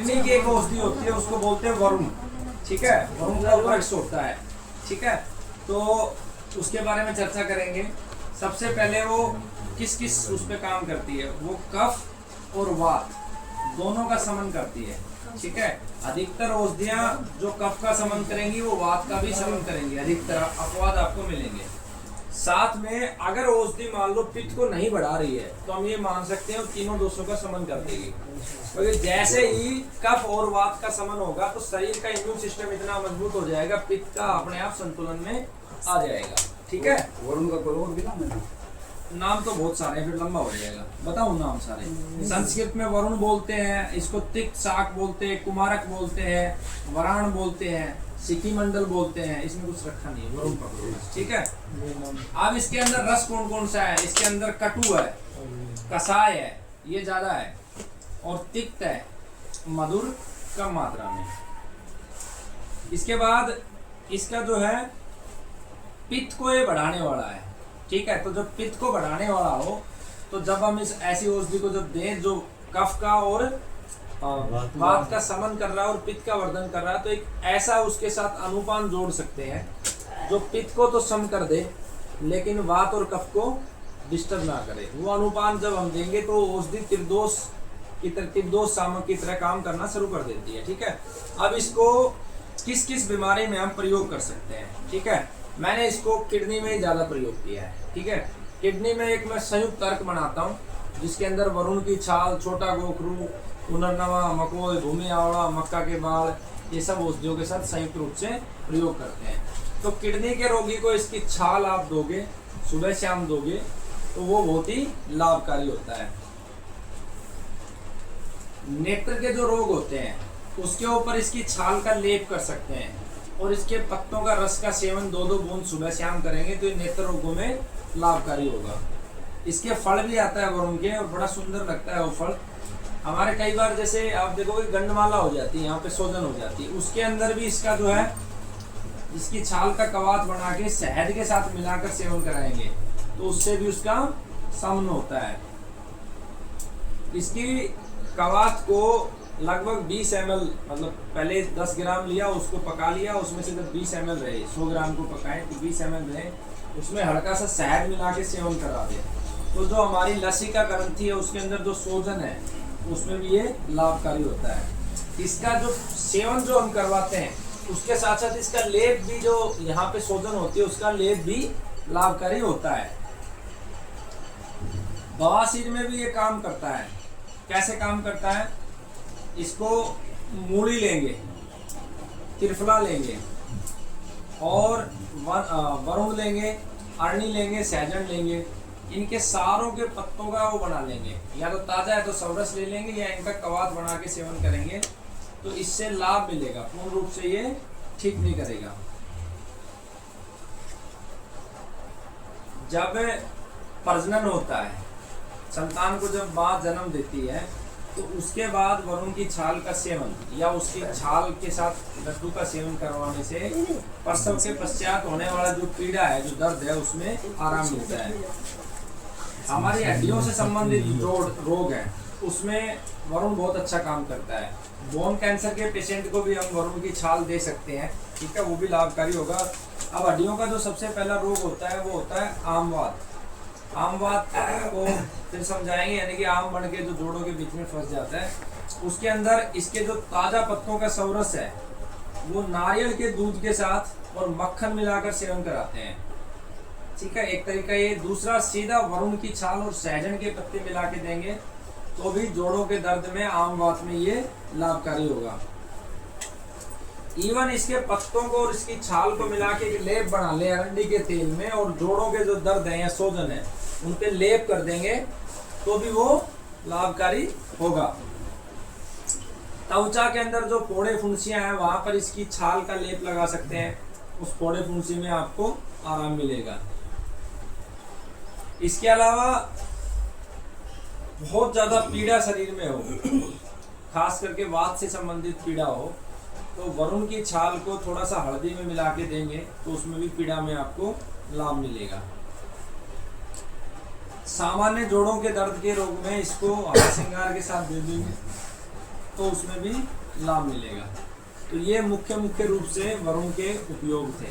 Kidney की एक औषधि होती है, उसको बोलते हैं वरुण। ठीक है, वरुण का वृक्ष होता है। ठीक है, तो उसके बारे में चर्चा करेंगे। सबसे पहले वो किस किस उस पे काम करती है, वो कफ और वात दोनों का समन करती है। ठीक है, अधिकतर औषधियां जो कफ का समन करेंगी वो वात का भी समन करेंगी, अधिकतर अपवाद आपको मिलेंगे। साथ में अगर औषधि मान लो पित्त को नहीं बढ़ा रही है तो हम ये मान सकते हैं तीनों दोषों का समन कर देगी। क्योंकि जैसे ही कफ और वात का समन होगा तो शरीर का इम्यून सिस्टम इतना मजबूत हो जाएगा, पित्त का अपने आप संतुलन में आ जाएगा। ठीक है, वरुण का कोई और भी नाम है? नाम तो बहुत सारे हैं, फिर लंबा हो जाएगा, बताऊं नाम सारे। संस्कृत में वरुण बोलते हैं, इसको तिक्त शाक बोलते हैं, कुमारक बोलते हैं, वराण बोलते हैं, सिकी मंडल बोलते हैं, इसमें कुछ रखा नहीं है, वरुण पकड़ो। ठीक है, अब इसके अंदर रस कौन कौन सा है, इसके अंदर कटु है, कसाय है, ये ज्यादा है, और तिक्त है, मधुर कम मात्रा में। इसके बाद इसका जो है पित्त को ये बढ़ाने वाला है। ठीक है, तो जब पित्त को बढ़ाने वाला हो तो जब हम इस ऐसी औषधि को जब दें जो कफ का और वात का समन कर रहा है और पित्त का वर्धन कर रहा है, तो एक ऐसा उसके साथ अनुपान जोड़ सकते हैं जो पित्त को तो सम कर दे लेकिन वात और कफ को डिस्टर्ब ना करे। वो अनुपान जब हम देंगे तो औषधि त्रिदोष सामक की तरह काम करना शुरू कर देती है। ठीक है, अब इसको किस किस बीमारी में हम प्रयोग कर सकते हैं। ठीक है, मैंने इसको किडनी में ज्यादा प्रयोग किया है। ठीक है, किडनी में एक मैं संयुक्त तर्क बनाता हूँ जिसके अंदर वरुण की छाल, छोटा गोखरू, पुनर्नवा, मकोय, भूमि आवड़ा, मक्का के बाल, ये सब औषधियों के साथ संयुक्त रूप से प्रयोग करते हैं। तो किडनी के रोगी को इसकी छाल आप दोगे, सुबह शाम दोगे, तो वो बहुत ही लाभकारी होता है। नेत्र के जो रोग होते हैं उसके ऊपर इसकी छाल का लेप कर सकते हैं और इसके पत्तों का रस का सेवन 2-2 बूंद सुबह शाम करेंगे तो ये नेत्र रोगों में लाभकारी होगा। इसके फल भी आता है वरुण के और बड़ा सुंदर लगता है वो फल। हमारे कई बार जैसे आप देखोगे गंडमाला हो जाती है, यहाँ पे सोजन हो जाती है, उसके अंदर भी इसका जो है इसकी छाल का कवात बना के शहद के साथ मिलाकर सेवन कराएंगे तो उससे भी उसका शमन होता है। इसकी कवात को लगभग 20 ml, मतलब पहले 10 ग्राम लिया, उसको पका लिया, उसमें से जब 20 ml रहे, 100 ग्राम को पकाएं तो 20 ml रहे, उसमें हल्का सा शहद मिला के सेवन करा दे तो जो हमारी लसिका ग्रंथि है उसके अंदर जो सोजन है उसमें भी ये लाभकारी होता है। इसका जो सेवन जो हम करवाते हैं उसके साथ साथ इसका लेप भी, जो यहाँ पे सोजन होती है उसका लेप भी लाभकारी होता है। बवासीर में भी ये काम करता है। कैसे काम करता है, इसको मूली लेंगे, त्रिफला लेंगे और वरुण लेंगे, अरणी लेंगे, सहजन लेंगे, इनके सारों के पत्तों का वो बना लेंगे, या तो ताजा है तो सवरस ले लेंगे या इनका कवात बना के सेवन करेंगे तो इससे लाभ मिलेगा। पूर्ण रूप से ये ठीक नहीं करेगा। जब प्रजनन होता है, संतान को जब मां जन्म देती है तो उसके बाद वरुण की छाल का सेवन या उसकी छाल के साथ लड्डू का सेवन करवाने से प्रसव के पश्चात होने वाला जो पीड़ा है, जो दर्द है, उसमें आराम मिलता है। हमारी हड्डियों से संबंधित जो रोग है उसमें वरुण बहुत अच्छा काम करता है। बोन कैंसर के पेशेंट को भी हम वरुण की छाल दे सकते हैं। ठीक है, वो भी लाभकारी होगा। अब हड्डियों का जो सबसे पहला रोग होता है वो होता है आमवात। आमवात को फिर समझाएंगे, यानी कि आम बन के जो जोड़ों के बीच में फंस जाता है, उसके अंदर इसके जो ताजा पत्तों का सवरस है वो नारियल के दूध के साथ और मक्खन मिलाकर सेवन कराते हैं। ठीक है, एक तरीका ये। दूसरा, सीधा वरुण की छाल और सहजन के पत्ते मिला के देंगे तो भी जोड़ों के दर्द में, आमवात में ये लाभकारी होगा। इवन इसके पत्तों को और इसकी छाल को मिला के एक लेप बना ले अरंडी के तेल में और जोड़ों के जो दर्द है या सोजन है उन पे लेप कर देंगे तो भी वो लाभकारी होगा। त्वचा के अंदर जो फोड़े फुंसियां हैं वहां पर इसकी छाल का लेप लगा सकते हैं, उस फोड़े फुंसी में आपको आराम मिलेगा। इसके अलावा बहुत ज्यादा पीड़ा शरीर में हो, खास करके वात से संबंधित पीड़ा हो, तो वरुण की छाल को थोड़ा सा हल्दी में मिला के देंगे तो उसमें भी पीड़ा में आपको लाभ मिलेगा। सामान्य जोड़ों के दर्द के रोग में इसको हरा श्रृंगार के साथ दे देंगे तो उसमें भी लाभ मिलेगा। तो ये मुख्य रूप से वरुण के उपयोग थे।